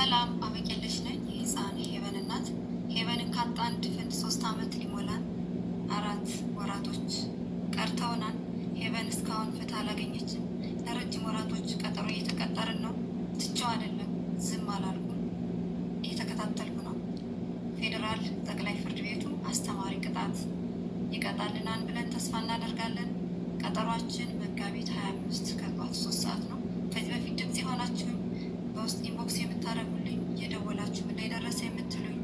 ሰላም አበቄለሽ ነኝ። የህፃን ሄቨን እናት። ሄቨንን ካጣን ድፍን 3 ዓመት ሊሞላን 4 ወራቶች ቀርተውናል። ሄቨን እስካሁን ፍትህ አላገኘችም። ለረጅም ወራቶች ቀጠሮ እየተቀጠርን ነው። ትቼው አይደለም፣ ዝም አላልኩም፣ እየተከታተልኩ ነው። ፌዴራል ጠቅላይ ፍርድ ቤቱ አስተማሪ ቅጣት ይቀጣልናል ብለን ተስፋ እናደርጋለን። ቀጠሯችን መጋቢት 25 ከጠዋቱ 3 ሰዓት ነው። ከዚህ በፊት ድምጽ የሆናችሁኝ በውስጥ ኢንቦክስ የምታደርጉልኝ እየደወላችሁ ምን ላይ ደረሰ የምትሉኝ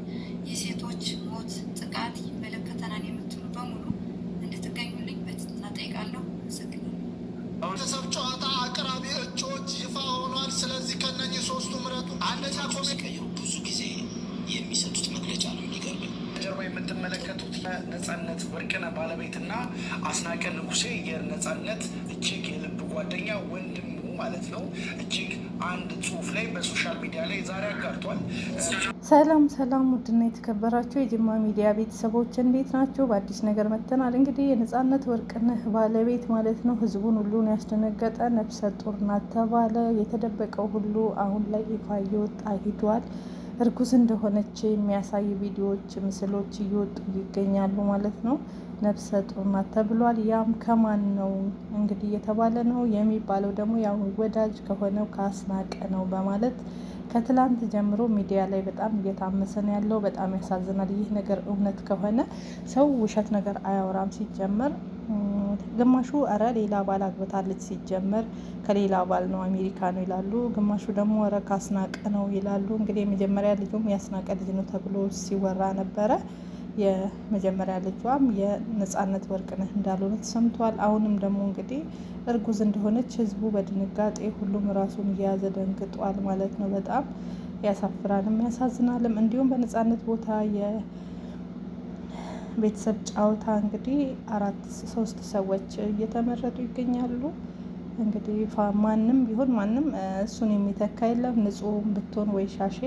የሴቶች ሞት ጥቃት ይመለከተናል የምትሉ በሙሉ እንድትገኙልኝ በትህትና እጠይቃለሁ። አመሰግናለሁ። ቤተሰብ ጨዋታ አቅራቢ እጩዎች ይፋ ሆኗል። ስለዚህ ከነኚህ ሶስቱ ምረጡ። አንደኛ ሲቀይሩ ብዙ ጊዜ የሚሰጡት መግለጫ ነው የሚገርመኝ። ጀርባ የምትመለከቱት የነጻነት ወርቅነህ ባለቤትና አስናቀ ንጉሴ የነጻነት እጅግ የልብ ጓደኛ ወንድሙ ማለት ነው። እጅግ አንድ ጽሁፍ ላይ በሶሻል ሚዲያ ላይ ዛሬ አጋርቷል። ሰላም ሰላም፣ ውድና የተከበራችሁ የጅማ ሚዲያ ቤተሰቦች እንዴት ናቸው? በአዲስ ነገር መጥተናል። እንግዲህ የነጻነት ወርቅነህ ባለቤት ማለት ነው ህዝቡን ሁሉን ያስደነገጠ ነፍሰ ጡር ናት ተባለ። የተደበቀው ሁሉ አሁን ላይ ይፋ እየወጣ ሂዷል። እርጉዝ እንደሆነች የሚያሳይ ቪዲዮዎች፣ ምስሎች እየወጡ ይገኛሉ ማለት ነው። ነፍሰ ጡር ናት ተብሏል። ያም ከማን ነው እንግዲህ እየተባለ ነው የሚባለው ደግሞ ያው ወዳጅ ከሆነው ከአስናቀ ነው በማለት ከትላንት ጀምሮ ሚዲያ ላይ በጣም እየታመሰ ነው ያለው። በጣም ያሳዝናል። ይህ ነገር እውነት ከሆነ ሰው ውሸት ነገር አያወራም። ሲጀመር ግማሹ አረ ሌላ ባል አግብታለች ሲጀመር ከሌላ ባል ነው አሜሪካ ነው ይላሉ። ግማሹ ደግሞ አረ ካስናቀ ነው ይላሉ። እንግዲህ የመጀመሪያ ልጁም ያስናቀ ልጅ ነው ተብሎ ሲወራ ነበረ። የመጀመሪያ ልጇም የነጻነት ወርቅነህ እንዳልሆነ ተሰምቷል። አሁንም ደግሞ እንግዲህ እርጉዝ እንደሆነች ህዝቡ በድንጋጤ ሁሉም ራሱን እየያዘ ደንግጧል ማለት ነው። በጣም ያሳፍራልም ያሳዝናልም። እንዲሁም በነጻነት ቦታ የቤተሰብ ጨዋታ እንግዲህ 3 ሰዎች እየተመረጡ ይገኛሉ። እንግዲህ ማንም ቢሆን ማንም እሱን የሚተካ የለም። ንጹህ ብትሆን ወይ ሻሼ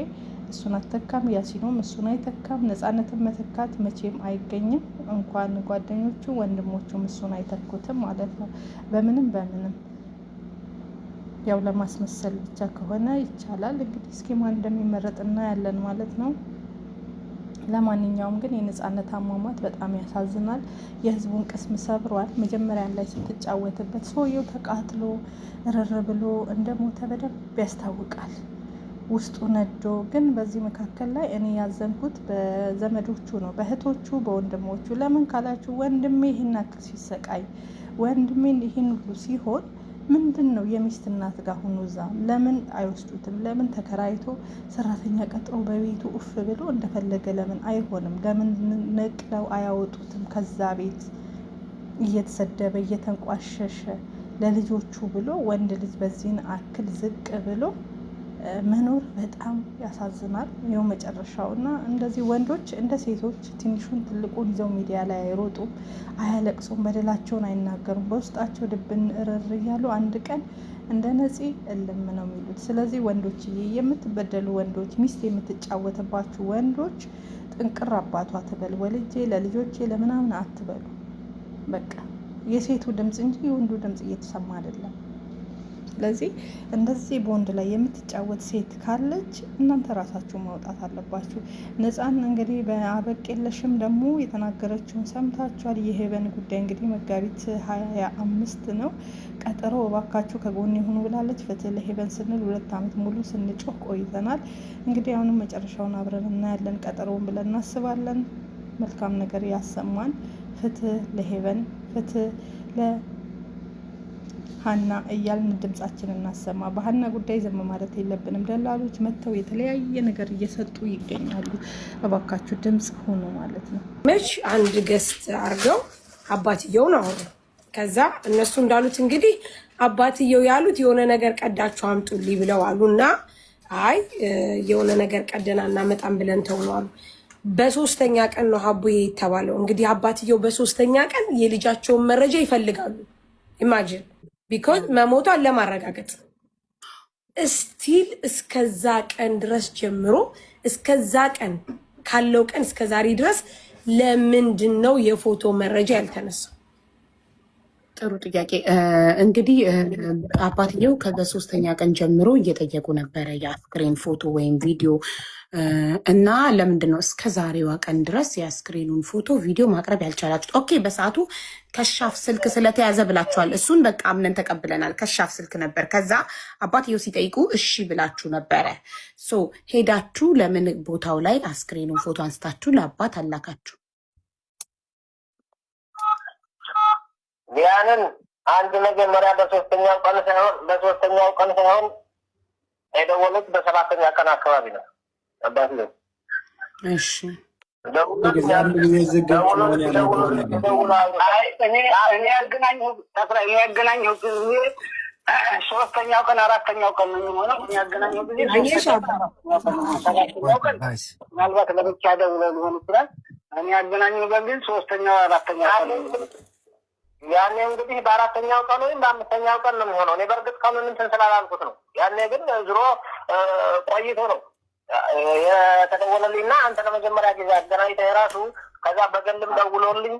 እሱን አተካም፣ ያሲኖም እሱን አይተካም። ነጻነትን መተካት መቼም አይገኝም። እንኳን ጓደኞቹ ወንድሞቹም እሱን አይተኩትም ማለት ነው። በምንም ያው ለማስመሰል ብቻ ከሆነ ይቻላል። እንግዲህ እስኪ ማን እንደሚመረጥ እናያለን ማለት ነው። ለማንኛውም ግን የነጻነት አሟሟት በጣም ያሳዝናል። የህዝቡን ቅስም ሰብሯል። መጀመሪያ ላይ ስትጫወትበት ሰውየው ተቃጥሎ እርር ብሎ እንደሞተ በደንብ ያስታውቃል። ውስጡ ነዶ። ግን በዚህ መካከል ላይ እኔ ያዘንኩት በዘመዶቹ ነው፣ በእህቶቹ በወንድሞቹ። ለምን ካላችሁ ወንድሜ ይህን ያክል ሲሰቃይ፣ ወንድሜ ይህን ሁሉ ሲሆን ምንድን ነው የሚስት እናት ጋር ሁኑ እዛ ለምን አይወስዱትም? ለምን ተከራይቶ ሰራተኛ ቀጥሮ በቤቱ ኡፍ ብሎ እንደፈለገ ለምን አይሆንም? ለምን ነቅለው አያወጡትም? ከዛ ቤት እየተሰደበ እየተንቋሸሸ ለልጆቹ ብሎ ወንድ ልጅ በዚህን አክል ዝቅ ብሎ መኖር በጣም ያሳዝናል። ይኸው መጨረሻው እና እንደዚህ ወንዶች እንደ ሴቶች ትንሹን ትልቁን ይዘው ሚዲያ ላይ አይሮጡም፣ አያለቅሱም፣ በደላቸውን አይናገሩም። በውስጣቸው ድብን እርር እያሉ አንድ ቀን እንደ ነፂ እልም ነው የሚሉት። ስለዚህ ወንዶች የምትበደሉ ወንዶች፣ ሚስት የምትጫወትባችሁ ወንዶች ጥንቅር አባቷ ትበል፣ ወልጄ ለልጆቼ ለምናምን አትበሉ። በቃ የሴቱ ድምፅ እንጂ የወንዱ ድምፅ እየተሰማ አይደለም። ስለዚህ እንደዚህ በወንድ ላይ የምትጫወት ሴት ካለች እናንተ ራሳችሁ ማውጣት አለባችሁ። ነጻን እንግዲህ በአበቄለሽም ደግሞ የተናገረችውን ሰምታችኋል። የሄቨን ጉዳይ እንግዲህ መጋቢት 25 ነው ቀጠሮ። እባካችሁ ከጎን የሆኑ ብላለች። ፍትህ ለሄቨን ስንል 2 ዓመት ሙሉ ስንጮህ ቆይተናል። እንግዲህ አሁንም መጨረሻውን አብረን እናያለን ቀጠሮውን ብለን እናስባለን። መልካም ነገር ያሰማን። ፍትህ ለሄቨን፣ ፍትህ ሀና እያልን ድምጻችን እናሰማ። በሀና ጉዳይ ዝም ማለት የለብንም። ደላሎች መጥተው የተለያየ ነገር እየሰጡ ይገኛሉ። እባካችሁ ድምጽ ሆኖ ማለት ነው። መች አንድ ገስት አድርገው አባትየውን አወሩ። ከዛ እነሱ እንዳሉት እንግዲህ አባትየው ያሉት የሆነ ነገር ቀዳችሁ አምጡልኝ ብለው አሉና አይ የሆነ ነገር ቀደና እናመጣም ብለን ተውነዋል። በ3ኛ ቀን ነው ሀቡዬ የተባለው። እንግዲህ አባትየው በ3ኛ ቀን የልጃቸውን መረጃ ይፈልጋሉ። ኢማጂን ቢኮዝ መሞቷን ለማረጋገጥ እስቲል እስከዛ ቀን ድረስ ጀምሮ እስከዛ ቀን ካለው ቀን እስከ ዛሬ ድረስ ለምንድን ነው የፎቶ መረጃ ያልተነሳው? ጥሩ ጥያቄ። እንግዲህ አባትየው ከ3ኛ ቀን ጀምሮ እየጠየቁ ነበረ የአስክሬን ፎቶ ወይም ቪዲዮ እና ለምንድን ነው እስከ ዛሬዋ ቀን ድረስ የአስክሬኑን ፎቶ ቪዲዮ ማቅረብ ያልቻላችሁት? ኦኬ በሰዓቱ ከሻፍ ስልክ ስለተያዘ ብላችኋል። እሱን በቃ አምነን ተቀብለናል። ከሻፍ ስልክ ነበር። ከዛ አባትየው ሲጠይቁ እሺ ብላችሁ ነበረ። ሶ ሄዳችሁ ለምን ቦታው ላይ አስክሬኑን ፎቶ አንስታችሁ ለአባት አላካችሁ? ያንን አንድ መጀመሪያ በሶስተኛው ቀን ሳይሆን የደወሉት በ7ኛ ቀን አካባቢ ነው። አባት ነው። እሺ እኔ ያገናኘው ጊዜ 3ኛው ቀን 4ኛው ቀን ነው የሚሆነው። ያገናኘው ጊዜ ምናልባት ለብቻ ደውለው ሊሆን ይችላል። እኔ ያገናኘው ግን 3ኛው 4ኛው ቀን ነው። ያኔ እንግዲህ በ4ኛው ቀን ወይም በ5ኛው ቀን ነው የሚሆነው። እኔ በእርግጥ ቀኑን እንትን ስላላልኩት ነው። ያኔ ግን ዝሮ ቆይቶ ነው የተደወለልኝና አንተ ለመጀመሪያ ጊዜ አገናኝተህ የራሱ ከዛ በግልም ደውሎልኝ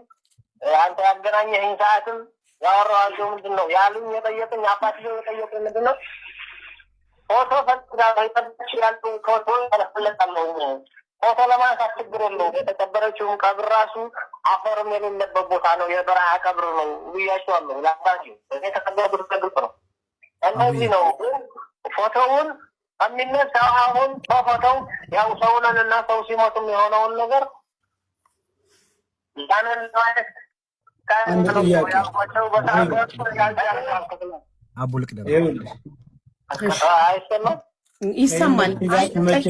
አንተ ያገናኘኸኝ ሰዓትም ያወራኋቸው ምንድን ነው ያሉኝ የጠየቁኝ አባትየው የጠየቁኝ ምንድን ነው ፎቶ ፈለጋለሁ ያሉ ፎቶ ያለፈለቃለሁ ፎቶ ለማንሳት ችግር የለውም። የተቀበረችውን ቀብር ራሱ አፈርም የሌለበት ቦታ ነው፣ የበረሃ ቀብር ነው ብያቸዋለሁ። ላባቸው የተቀበሩት ግልጽ ነው። እነዚህ ነው ፎቶውን የሚነሳው። አሁን በፎቶው ያው ሰውነን እና ሰው ሲሞትም የሆነውን ነገር ያንን ማለት አይሰማም? ይሰማል።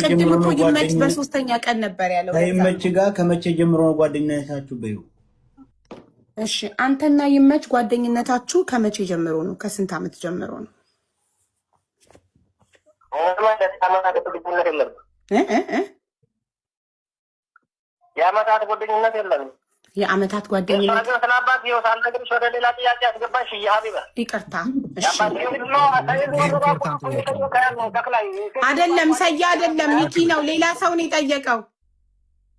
ቅድም እኮ ይመች በ3ኛ ቀን ነበር ያለው። ይመች ጋር ከመቼ ጀምሮ ነው ጓደኝነታችሁ? በይው እሺ፣ አንተና ይመች ጓደኝነታችሁ ከመቼ ጀምሮ ነው? ከስንት ዓመት ጀምሮ ነው? የዓመታት ጓደኝነት የለም። የዓመታት ጓደኝነት ስለአባት ይኸው ሳልነግርሽ ወደ ሌላ ጥያቄ አስገባሽ። ሀቢባ ይቅርታ። አይደለም ሰያ አይደለም ሚኪ ነው። ሌላ ሰው ነው የጠየቀው።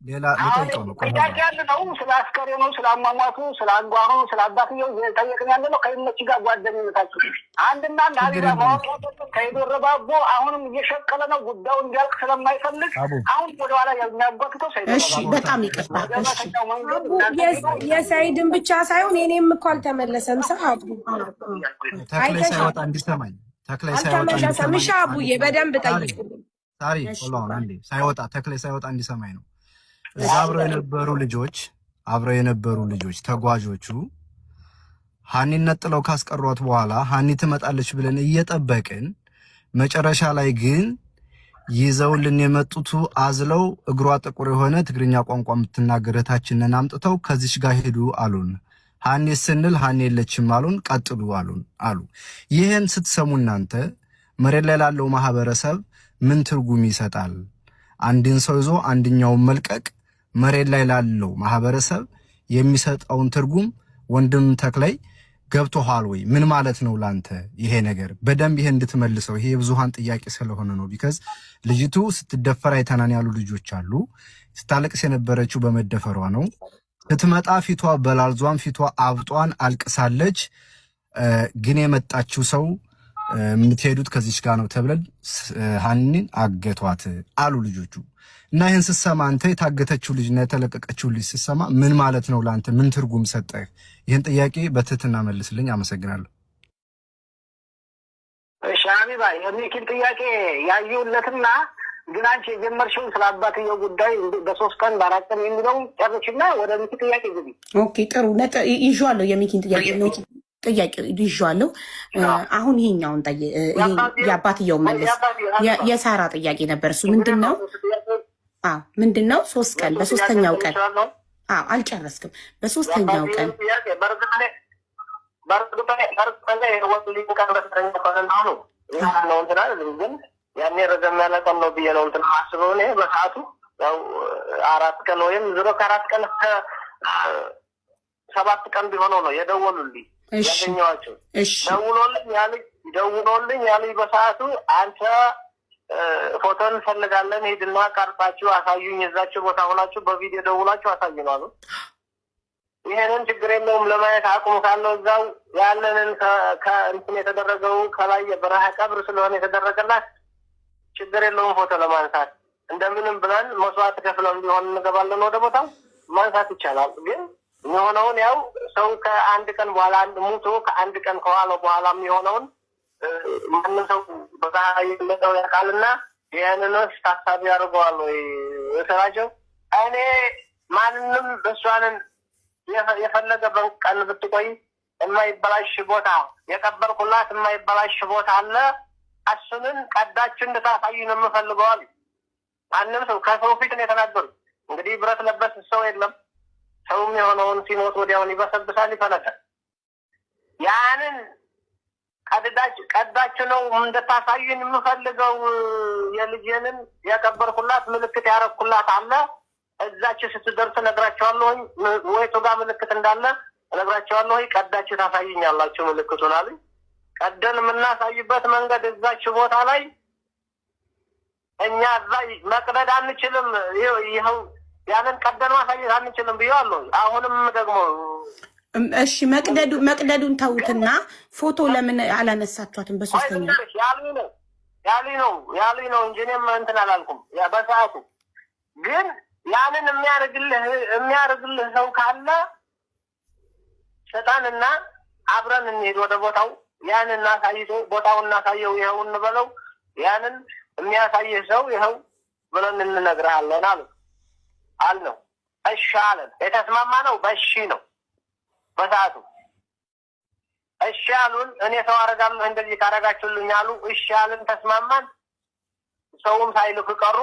ሌላ ልጠይቀው ነው ጥያቄ ያለ ነው። ስለ አስከሬኑ፣ ስለ አሟሟቱ፣ ስለ አንጓሩ፣ ስለ አባትየው ጠየቅን ያለ ነው። ከይመች ጋር ጓደኝነታችሁ አንድና አንድ ሀቢባ ማወቅ ከይደረባቦ አሁንም እየሸቀለ ነው። ጉዳዩ እንዲያልቅ ስለማይፈልግ አሁን ወደኋላ የሚያጓትተው ሰይድ። እሺ በጣም ይቅርታ። የሰይድን ብቻ ሳይሆን የኔም እኮ አልተመለሰም። ሰዓቱ ተክላይ ሳይወጣ እንዲሰማኝ አልተመለሰም። እሺ አቡዬ በደንብ ጠይቁልኝ። ሳሪ ሆላውን አንዴ ሳይወጣ ተክላይ ሳይወጣ እንዲሰማኝ ነው። እዛ አብረው የነበሩ ልጆች ተጓዦቹ ሀኒን ነጥለው ካስቀሯት በኋላ ሀኒ ትመጣለች ብለን እየጠበቅን መጨረሻ ላይ ግን ይዘውልን የመጡት አዝለው እግሯ ጥቁር የሆነ ትግርኛ ቋንቋ የምትናገር እህታችንን አምጥተው ከዚች ጋር ሄዱ አሉን። ሀኒ ስንል ሀኒ የለችም አሉን። ቀጥሉ አሉን አሉ። ይህን ስትሰሙ እናንተ መሬት ላይ ላለው ማህበረሰብ ምን ትርጉም ይሰጣል? አንድን ሰው ይዞ አንድኛውን መልቀቅ መሬት ላይ ላለው ማህበረሰብ የሚሰጠውን ትርጉም ወንድም ተክላይ ገብቶሃል ወይ? ምን ማለት ነው ላንተ ይሄ ነገር? በደንብ ይሄ እንድትመልሰው። ይሄ ብዙሃን ጥያቄ ስለሆነ ነው። ቢካዝ ልጅቱ ስትደፈር አይተናን ያሉ ልጆች አሉ። ስታለቅስ የነበረችው በመደፈሯ ነው። ስትመጣ ፊቷ በላልዟን፣ ፊቷ አብጧን አልቅሳለች። ግን የመጣችው ሰው የምትሄዱት ከዚች ጋር ነው ተብለን ሀኒን አገቷት አሉ ልጆቹ። እና ይህን ስሰማ አንተ የታገተችው ልጅ እና የተለቀቀችው ልጅ ስሰማ ምን ማለት ነው ለአንተ? ምን ትርጉም ሰጠህ? ይህን ጥያቄ በትህትና መልስልኝ። አመሰግናለሁ። እሺ ሀቢባ፣ የሚኪን ጥያቄ ያየሁለትና ግን አንቺ የጀመርሽውን ስለ አባትየው ጉዳይ በ3 ቀን በ4 ቀን የሚለውን ጨርሽና ወደ ሚኪ ጥያቄ ግቢ። ኦኬ ጥሩ ይዤዋለሁ። የሚኪን ጥያቄ ይዤዋለሁ። አሁን ይሄኛውን የአባትየው መለስ የሳራ ጥያቄ ነበር። እሱ ምንድን ነው 3 ቀን በ3ኛው ቀን አልጨረስክም። በ3ኛው ቀን ያኔ ረዘም ያለ ቀን ነው ብዬ ነው እንትን አስበው። እኔ በሰዓቱ ያው 4 ቀን ወይም 4 ቀን እስከ 7 ቀን ቢሆነው ነው የደወሉልኝ ያገኘኋቸው። ደውሎልኝ ያሉኝ በሰዓቱ አንተ ፎቶ እንፈልጋለን፣ ሄድና ቀርጻችሁ አሳዩኝ፣ እዛችሁ ቦታ ሆናችሁ በቪዲዮ ደውላችሁ አሳዩን አሉ። ይሄንን ችግር የለውም ለማየት አቅሙ ካለው እዛው ያለንን ከእንትን የተደረገው ከላይ በረሃ ቀብር ስለሆነ የተደረገላት ችግር የለውም ፎቶ ለማንሳት እንደምንም ብለን መስዋዕት ከፍለን ቢሆን እንገባለን ወደ ቦታው ማንሳት ይቻላል። ግን የሚሆነውን ያው ሰው ከአንድ ቀን በኋላ ሙቶ ከአንድ ቀን ከኋላ በኋላ የሚሆነውን ማንም ሰው በዛ ይመጣው ያውቃልና ይሄንን ታሳቢ ያደርገዋል ወይ ስራቸው። እኔ ማንንም እሷንን የፈለገ በቀን ብትቆይ የማይበላሽ ቦታ የቀበርኩላት የማይበላሽ ቦታ አለ። እሱንን ቀዳችሁ እንድታሳዩ ነው የምፈልገዋል። ማንም ሰው ከሰው ፊት ነው የተናገሩት። እንግዲህ ብረት ለበስ ሰው የለም። ሰውም የሆነውን ሲሞት ወዲያውን ይበሰብሳል፣ ይፈነዳል። ያንን ቀዳችሁ ነው እንድታሳዩን የምፈልገው። የልጄንን ያቀበርኩላት ምልክት ያረኩላት አለ። እዛች ስትደርስ እነግራቸዋለሁኝ። ወይቱ ጋር ምልክት እንዳለ እነግራቸዋለሁ። ቀዳችሁ ታሳዩኛላችሁ ምልክቱን አሉኝ። ቀደን የምናሳይበት መንገድ እዛች ቦታ ላይ እኛ እዛ መቅደድ አንችልም። ይኸው ያንን ቀደን ማሳየት አንችልም ብዬዋለሁ። አሁንም ደግሞ እሺ መቅደዱን ተውትና ፎቶ ለምን አላነሳችኋትም? በሶስተኛ ያሉኝ ነው እንጂ እኔም እንትን አላልኩም። በሰዓቱ ግን ያንን የሚያደርግልህ ሰው ካለ ሰጣንና አብረን እንሄድ ወደ ቦታው። ያንን እናሳይቶ ቦታውን እናሳየው ይኸው እንበለው። ያንን የሚያሳይህ ሰው ይኸው ብለን እንነግርሃለን አልነው። እሺ አለን። የተስማማ ነው በእሺ ነው በሰዓቱ። እሺ አሉን። እኔ ሰው አደርጋለሁ እንደዚህ ካደረጋችሁልኝ አሉ። እሺ አልን፣ ተስማማን። ሰውም ሳይልኩ ቀሩ።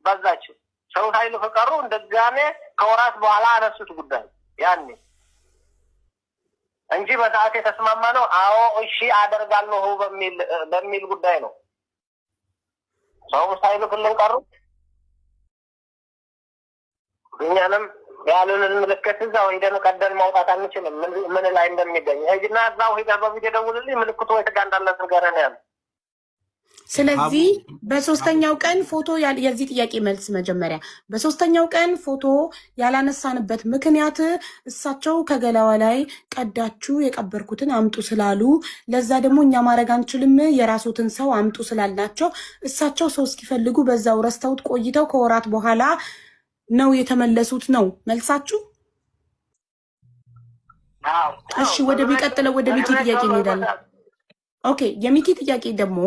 በዛችው ሰው ሳይልኩ ቀሩ። እንደጋሜ ከወራት በኋላ አነሱት ጉዳይ ያኔ እንጂ በሰዓት የተስማማ ነው። አዎ እሺ አደርጋለሁ በሚል ጉዳይ ነው። ሰውም ሳይልኩልን ቀሩ። እኛንም ያሉንን ምልክት እዛው ሄደን ቀደን ማውጣት አንችልም። ምን ላይ እንደሚገኝ ሄድና እዛው ሄደ በቪዲዮ ደውልልኝ ምልክቱ ወይ ተጋ እንዳለ ንገረን ያለ። ስለዚህ በሶስተኛው ቀን ፎቶ የዚህ ጥያቄ መልስ መጀመሪያ በሶስተኛው ቀን ፎቶ ያላነሳንበት ምክንያት እሳቸው ከገላዋ ላይ ቀዳችሁ የቀበርኩትን አምጡ ስላሉ፣ ለዛ ደግሞ እኛ ማድረግ አንችልም የራሱትን ሰው አምጡ ስላልናቸው እሳቸው ሰው እስኪፈልጉ በዛው ረስተውት ቆይተው ከወራት በኋላ ነው የተመለሱት ነው መልሳችሁ? እሺ ወደሚቀጥለው ወደ ሚኪ ጥያቄ እንሄዳለን። ኦኬ የሚኪ ጥያቄ ደግሞ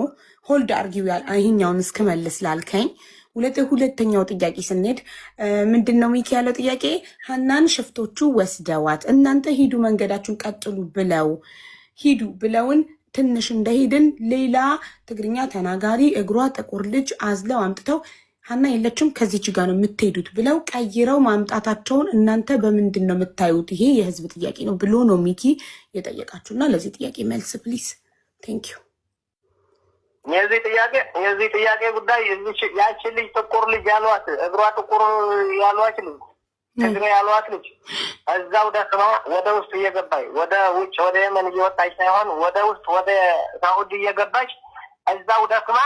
ሆልድ አርጊው ይሄኛውን እስክመልስ ላልከኝ ሁለተኛው ጥያቄ ስንሄድ ምንድን ነው ሚኪ ያለው ጥያቄ? ሀናን ሽፍቶቹ ወስደዋት እናንተ ሂዱ መንገዳችሁን ቀጥሉ ሂዱ ብለውን ትንሽ እንደሄድን ሌላ ትግርኛ ተናጋሪ እግሯ ጥቁር ልጅ አዝለው አምጥተው ሀና የለችም ከዚች ጋር ነው የምትሄዱት ብለው ቀይረው ማምጣታቸውን እናንተ በምንድን ነው የምታዩት? ይሄ የህዝብ ጥያቄ ነው ብሎ ነው ሚኪ የጠየቃችሁና ለዚህ ጥያቄ መልስ ፕሊዝ። ቴንክ ዩ። የዚህ ጥያቄ ጉዳይ ያቺ ልጅ ጥቁር ልጅ ያሏት እግሯ ጥቁር ያሏት ልጅ ትግሬ ያሏት ልጅ እዛው ደክማ ወደ ውስጥ እየገባች ወደ ውጭ ወደ የመን እየወጣች ሳይሆን ወደ ውስጥ ወደ ሳኡዲ እየገባች እዛው ደክማ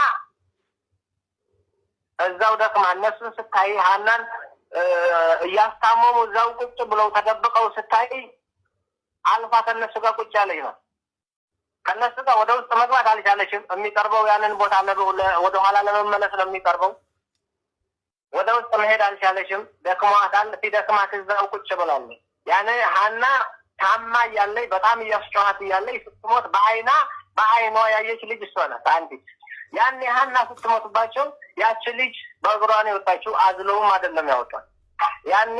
እነሱን ስታይ ሀናን እያስታመሙ እዛው ቁጭ ብለው ተደብቀው ስታይ አልፋ ከነሱ ጋር ቁጭ ያለች ነው። ከነሱ ጋር ወደ ውስጥ መግባት አልቻለችም። የሚቀርበው ያንን ቦታ ወደ ኋላ ለመመለስ ነው የሚቀርበው። ወደ ውስጥ መሄድ አልቻለችም። ደክሟታል። ሲደክማት እዛው ቁጭ ብላለች። ያን ሀና ታማ እያለች በጣም እያስጨዋት እያለች ስትሞት በአይኗ ያየች ልጅ እሷ ናት አንዲት። ያኔ ሀና ስትሞትባቸው ያቺ ልጅ በእግሯ ነው የወጣችው። አዝለውም አይደለም ያወጣል። ያኔ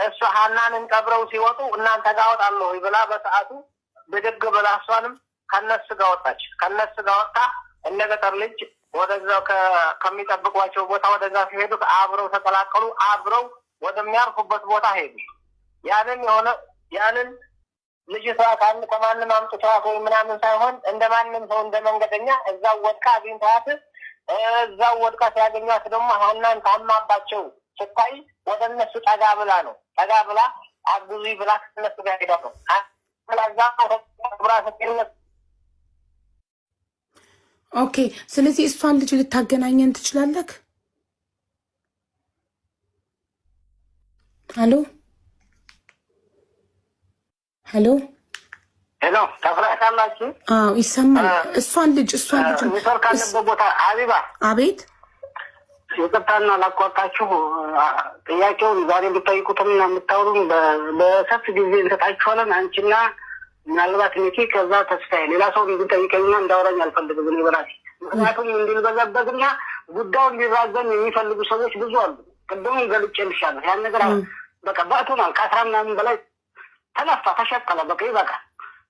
እሷ ሀናንን ቀብረው ሲወጡ እናንተ ጋር ወጣለሁ ብላ በሰዓቱ ብድግ ብላ እሷንም ከነሱ ጋር ወጣች። ከነሱ ጋር ወጣ እንደ ገጠር ልጅ ወደዛው ከሚጠብቋቸው ቦታ ወደዛ ሲሄዱ አብረው ተቀላቀሉ። አብረው ወደሚያርፉበት ቦታ ሄዱ። ያንን ልጅቷ ከማንም አምጥተዋት ወይ ምናምን ሳይሆን እንደ ማንም ሰው እንደ መንገደኛ እዛው ወድቃ አግኝተዋት እዛው ወድቃ ሲያገኟት ደግሞ ሀናን ታማባቸው ስታይ ወደ እነሱ ጠጋ ብላ አግዙ ብላ ከእነሱ ጋር ሄዳ ነው። ኦኬ ስለዚህ እሷን ልጅ ልታገናኘን ትችላለህ? አሎ ሄሎ ሄሎ፣ ተፈራታላችሁ? አዎ ይሰማል። እሷን ልጅ ኔትወርክ ካለበት ቦታ ሀቢባ። አቤት። ይቅርታና ላቋርጣችሁ። ጥያቄውን ዛሬ ብትጠይቁትም የምታወሩም በሰፊ ጊዜ እንሰጣችኋለን። አንቺና ምናልባት ሚኪ ከዛ ተስፋዬ ሌላ ሰው እንድጠይቀኝና እንዳወራኝ አልፈልግም እኔ በራሴ። ምክንያቱም እንዲልበዛበትና ጉዳዩ እንዲራዘም የሚፈልጉ ሰዎች ብዙ አሉ። ቅድም ገልጬልሻለሁ። ያን ነገር በቃ በእቶናል። ከ10 ምናምን በላይ ተለፋ ተሸቀለ። በቃ ይበቃል።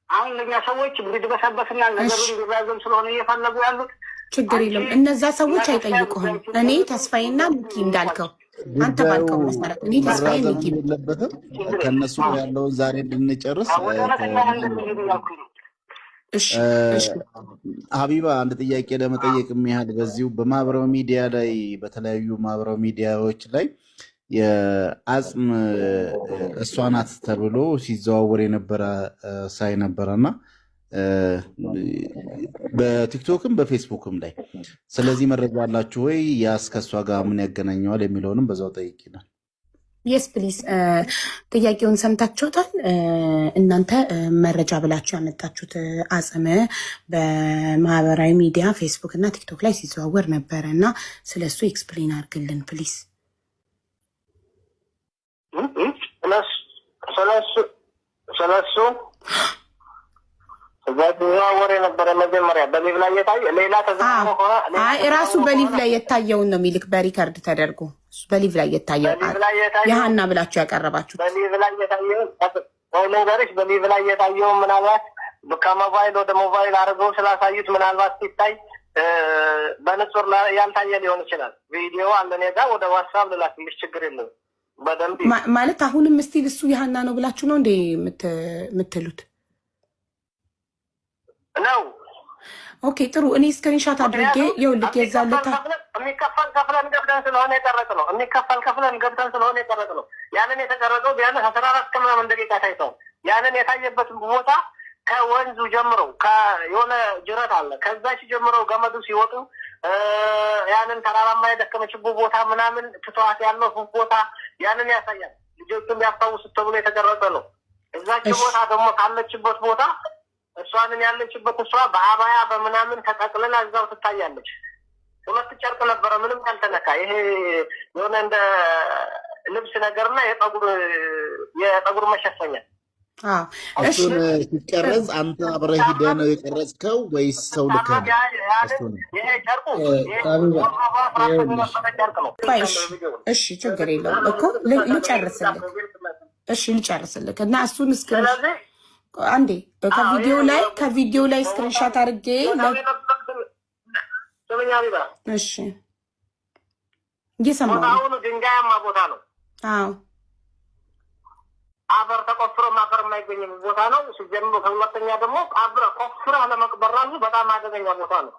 አሁን ለኛ ሰዎች እንዲድበሰበስና ነገሩ እንዲራዘም ስለሆነ እየፈለጉ ያሉት ችግር የለም። እነዛ ሰዎች አይጠይቁህም። እኔ ተስፋዬና ሚኪ እንዳልከው አንተ ባልከው መሰረት እኔ ተስፋዬ ሚኪ የለበትም። ከነሱ ያለውን ዛሬ እንድንጨርስ ሀቢባ አንድ ጥያቄ ለመጠየቅ የሚያህል በዚሁ በማህበራዊ ሚዲያ ላይ በተለያዩ ማህበራዊ ሚዲያዎች ላይ የአጽም እሷ ናት ተብሎ ሲዘዋወር የነበረ ሳይ ነበረና በቲክቶክም በፌስቡክም ላይ ስለዚህ መረጃ አላችሁ ወይ? ያስ ከእሷ ጋር ምን ያገናኘዋል የሚለውንም በዛው ጠይቂናል። የስ ፕሊዝ። ጥያቄውን ሰምታችሁታል። እናንተ መረጃ ብላችሁ ያመጣችሁት አጽም በማህበራዊ ሚዲያ ፌስቡክ እና ቲክቶክ ላይ ሲዘዋወር ነበረ እና ስለሱ ኤክስፕሌን አድርግልን ፕሊዝ። ስለሱ ተዘዋወረ የነበረ መጀመሪያ በሊቭ ላይ የታየ ሌላ ተዘዋወረ ሆነ። አይ ራሱ በሊቭ ላይ የታየውን ነው የሚልክ በሪከርድ ተደርጎ በሊቭ ላይ የታየው የሃና ብላችሁ ያቀረባችሁ በሊቭ ላይ የታየውን ነገርሽ በሊቭ ላይ የታየውን ምናልባት ከሞባይል ወደ ሞባይል አድርገው ስላሳዩት ምናልባት ሲታይ በንጹር ያልታየ ሊሆን ይችላል። ቪዲዮ አለ እኔ ጋር ወደ ዋትስአፕ ልላክልሽ፣ ችግር የለውም። በደንብ ማለት አሁንም ስቲል እሱ የሃና ነው ብላችሁ ነው እንዴ የምትሉት? ነው። ኦኬ ጥሩ። እኔ ስክሪንሾት አድርጌ ይኸውልህ የዛለታ የሚከፈል ከፍለን ገብተን ስለሆነ የቀረጽ ነው። የሚከፈል ከፍለን ገብተን ስለሆነ የቀረጽ ነው። ያንን የተቀረጸው ቢያንስ 14 ከምናምን ደቂቃ ታይተው ያንን የታየበት ቦታ ከወንዙ ጀምሮ የሆነ ጅረት አለ። ከዛች ጀምሮ ገመዱ ሲወጡ ያንን ተራራማ የደከመችበት ቦታ ምናምን ትተዋት ያለው ቦታ ያንን ያሳያል። ልጆቹም ያስታውሱት ተብሎ የተቀረጸ ነው። እዛች ቦታ ደግሞ ካለችበት ቦታ እሷንን ያለችበት እሷ በአባያ በምናምን ተጠቅልላ እዛው ትታያለች። 2 ጨርቅ ነበረ ምንም ያልተነካ። ይሄ የሆነ እንደ ልብስ ነገርና የፀጉር መሸፈኛ። እሱን ሲቀረጽ አንተ አብረህ ሂደህ ነው የቀረጽከው ወይስ ሰው ልከህ ነው? ይሄ ጨርቁ እሺ ችግር የለውም እኮ ልጨርስልክ። እሺ ልጨርስልክ እና እሱን አንዴ ከቪዲዮ ላይ ስክሪንሻት አድርጌ እሺ እየሰማሁ ነው። ድንጋያማ ቦታ ነው። አዎ አፈር ተቆፍሮ ማፈር የማይገኝ ቦታ ነው። ሲጀምሩ ከሁለተኛ ደግሞ አብረ ቆፍራ ለመቅበር ራሱ በጣም አደገኛ ቦታ ነው።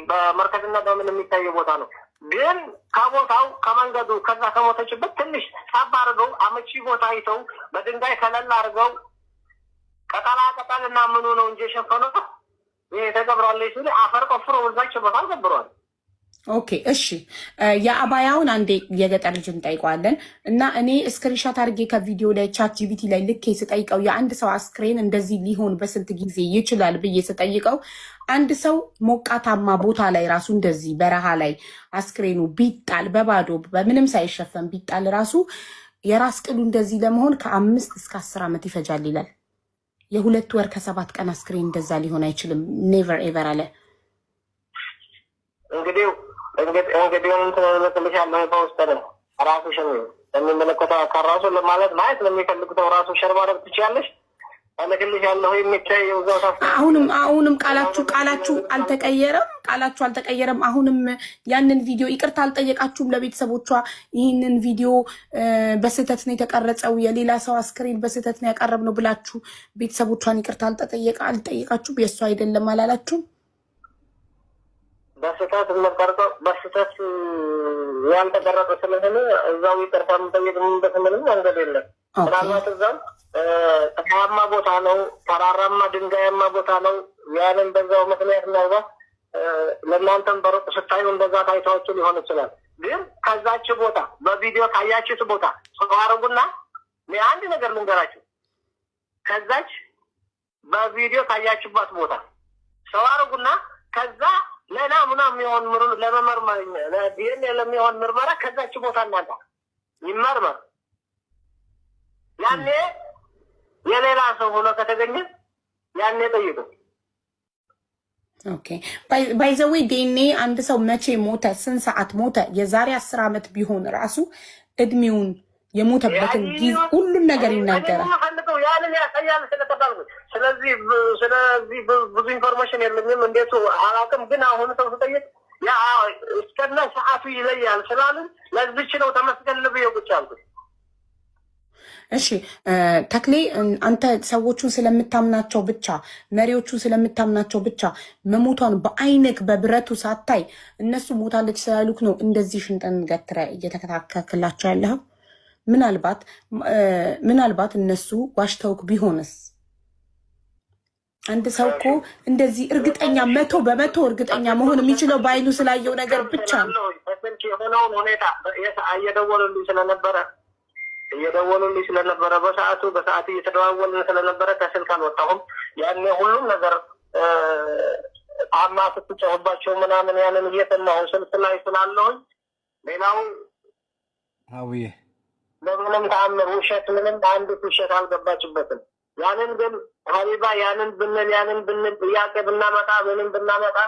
በመርከዝና በምን የሚታየው ቦታ ነው። ግን ከቦታው ከመንገዱ ከዛ ከሞተችበት ትንሽ ሳብ አድርገው አመቺ ቦታ አይተው በድንጋይ ከለል አድርገው ቅጠልና ምኑ ነው እንጂ የሸፈኑት ይሄ ተቀብራለች ሲል አፈር ቆፍሮ ወዛቸው ቦታ ቀብሯል። ኦኬ እሺ፣ የአባያውን አንዴ የገጠር ልጅ እንጠይቀዋለን እና እኔ ስክሪንሾት አድርጌ ከቪዲዮ ላይ ቻት ጂቢቲ ላይ ልኬ ስጠይቀው የአንድ ሰው አስክሬን እንደዚህ ሊሆን በስንት ጊዜ ይችላል ብዬ ስጠይቀው አንድ ሰው ሞቃታማ ቦታ ላይ ራሱ እንደዚህ በረሃ ላይ አስክሬኑ ቢጣል በባዶ በምንም ሳይሸፈን ቢጣል ራሱ የራስ ቅሉ እንደዚህ ለመሆን ከ5 እስከ 10 ዓመት ይፈጃል ይላል። የ2 ወር ከ7 ቀን አስክሬን እንደዛ ሊሆን አይችልም። ኔቨር ኤቨር አለ። እንግዲህ ለምትልሻለሁ በውስጥ ነው ራሱ ሸር ለሚመለከተው አካል ራሱ ለማለት ማለት ለሚፈልጉት ራሱ ሸር ማድረግ ትችያለሽ። ለምትልሻለሁ የሚታየው አሁንም ቃላችሁ አልተቀየረም። አሁንም ያንን ቪዲዮ ይቅርታ አልጠየቃችሁም ለቤተሰቦቿ። ይህንን ቪዲዮ በስህተት ነው የተቀረጸው፣ የሌላ ሰው አስክሬን በስህተት ነው ያቀረብነው ብላችሁ ቤተሰቦቿን ይቅርታ አልጠየቃችሁም? የእሱ አይደለም አላላችሁም? በስህተት ያልተቀረጸ ስለሆነ እዛው ይቅርታ የምንጠይቅበት ምንም መንገድ የለም። ምናልባት እዛው ፀሐያማ ቦታ ነው፣ ተራራማ ድንጋያማ ቦታ ነው። ያንን በዛው ምክንያት ምናልባት ለእናንተም በሩቅ ስታዩ እንደዛ ታይታችሁ ሊሆን ይችላል። ግን ከዛች ቦታ በቪዲዮ ካያችሁት ቦታ ሰው አድርጉና አንድ ነገር ልንገራችሁ። ከዛች በቪዲዮ ታያችሁባት ቦታ ሰው አድርጉና ከዛ ለናሙና የሚሆን ለመመርመር ዲኤንኤ ለሚሆን ምርመራ ከዛች ቦታ እናንተ ይመርመር። ያኔ የሌላ ሰው ሆኖ ከተገኘ ያኔ ጠይቁ። ኦኬ ባይ ዘ ዌይ ዲኤንኤ አንድ ሰው መቼ ሞተ፣ ስንት ሰዓት ሞተ፣ የዛሬ 10 ዓመት ቢሆን ራሱ እድሜውን የሞተበትን ጊዜ ሁሉን ነገር ይናገራል። ያንን ያሳያል ስለተባለ ስለዚህ ብዙ ኢንፎርሜሽን የለኝም እንዴት አላውቅም። ግን አሁን ሰው ተጠይቅ ያ እስከነ ሰዓቱ ይለያል ስላሉ ለዚች ነው ተመስገን ልብዬ ቁጭ አልኩት። እሺ ተክሌ አንተ ሰዎቹን ስለምታምናቸው ብቻ መሪዎቹን ስለምታምናቸው ብቻ መሞቷን በአይንክ በብረቱ ሳታይ እነሱ ሞታለች ስላሉክ ነው እንደዚህ ሽንጠን ገትረ እየተከታከላቸው ያለው። ምናልባት እነሱ ዋሽተውክ ቢሆንስ? አንድ ሰው እኮ እንደዚህ እርግጠኛ 100% እርግጠኛ መሆን የሚችለው በአይኑ ስላየው ነገር ብቻ ነው። የሆነውን ሁኔታ እየደወሉልኝ ስለነበረ በሰዓት እየተደዋወልን ስለነበረ ከስልክ አልወጣሁም። ያኔ ሁሉም ነገር አማ ስትጨሁባቸው ምናምን ያንን እየሰማሁ ስልክ ላይ ስላለሁኝ ሌላው ለምንም ተአምር ውሸት ምንም አንድ ውሸት አልገባችበትም። ያንን ግን ሀቢባ ያንን ብንል ጥያቄ ብናመጣ ምንም ብናመጣ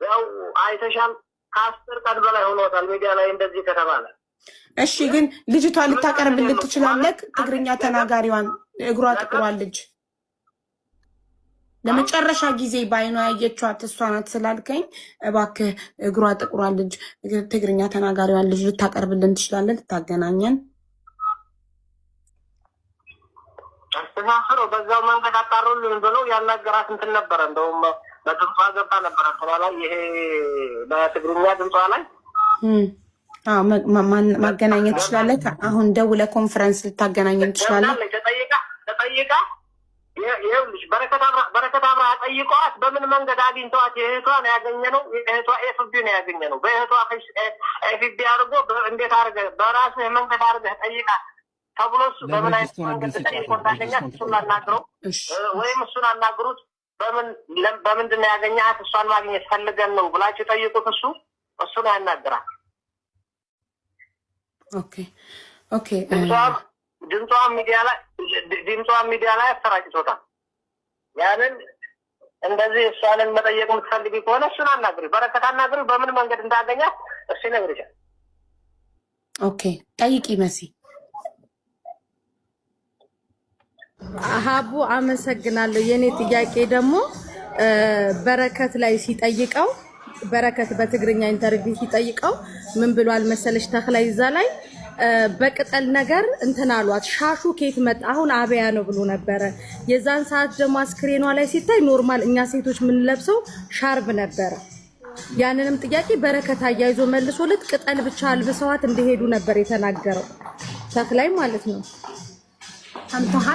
ያው አይተሻል ከ10 ቀን በላይ ሆኖታል ሚዲያ ላይ እንደዚህ ከተባለ። እሺ ግን ልጅቷ ልታቀርብልህ ትችላለህ? ትግርኛ ተናጋሪዋን እግሯ ጥቁሯን ልጅ ለመጨረሻ ጊዜ ባይኗ ያየችዋት እሷ ናት ስላልከኝ እባክህ እግሯ ጥቁሯን ልጅ ትግርኛ ተናጋሪዋን ልጅ ልታቀርብልን ትችላለህ? ልታገናኘን አስተሳሰሮ በዛው መንገድ አጣሩልን ብሎ ያናገራት እንትን ነበረ። እንደውም በድምጿ ገብታ ነበረ ተባላ። ይሄ በትግርኛ ድምጿ ላይ ማገናኘት ትችላለህ? አሁን ደውለህ ኮንፈረንስ ልታገናኘን ትችላለህ? ተጠይቃ ይኸውልሽ በረከት አብርሃ ጠይቀዋት በምን መንገድ አግኝተዋት የእህቷን ያገኘነው የእህቷ ኤፍቢ ነው ያገኘነው። በእህቷ ኤፍቢ አድርጎ እንዴት አድርገህ በራስህ መንገድ አድርገህ ጠይቃ ተብሎ እሱ በምን አይነት መንገድ ተጠይቆ እንዳገኛት እሱን አናግረው ወይም እሱን አናግሩት። በምንድን ነው ያገኛት እሷን ማግኘት ፈልገን ነው ብላችሁ ጠይቁት። እሱን ያናግራል። ኦኬ ድምጿን ሚዲያ ላይ አሰራጭቶታል። ያንን እንደዚህ እሷንን መጠየቅ የምትፈልጊ ከሆነ እሱን አናግሪ፣ በረከት አናግሪ። በምን መንገድ እንዳገኛት እሱ ይነግርሻል። ኦኬ ጠይቂ መሲ። ሀቡ አመሰግናለሁ። የኔ ጥያቄ ደግሞ በረከት ላይ ሲጠይቀው በረከት በትግርኛ ኢንተርቪው ሲጠይቀው ምን ብሏል መሰለሽ? ተክላይ እዛ ላይ በቅጠል ነገር እንትን አሏት። ሻሹ ከየት መጣ? አሁን አበያ ነው ብሎ ነበረ። የዛን ሰዓት ደግሞ አስክሬኗ ላይ ሲታይ ኖርማል እኛ ሴቶች የምንለብሰው ሻርብ ነበረ። ያንንም ጥያቄ በረከት አያይዞ መልሶለት ቅጠል ብቻ አልብሰዋት እንደሄዱ ነበር የተናገረው ተክላይ ማለት ነው።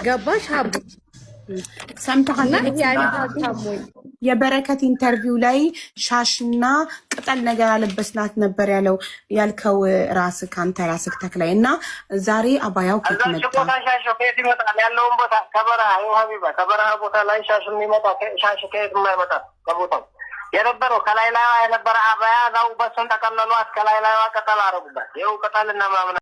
ገባሽ ሀቡ? ሰምተሃል? የበረከት ኢንተርቪው ላይ ሻሽና ቅጠል ነገር አለበስናት ነበር ያልከው ራስህ ከአንተ ራስህ ተክላይ እና ዛሬ አባያው ከየት መጣ? ያለውን ቦታ ከበረሃ ቦታ ላይ ሻሽ የሚመጣ ሻሽ ከየት የማይመጣ ከቦታው የነበረው ከላይ ላይ የነበረ አባያ ዛው በሱን ተቀለሏት። ከላይ ላይ ቅጠል አረጉበት። ይኸው ቅጠልና ማምና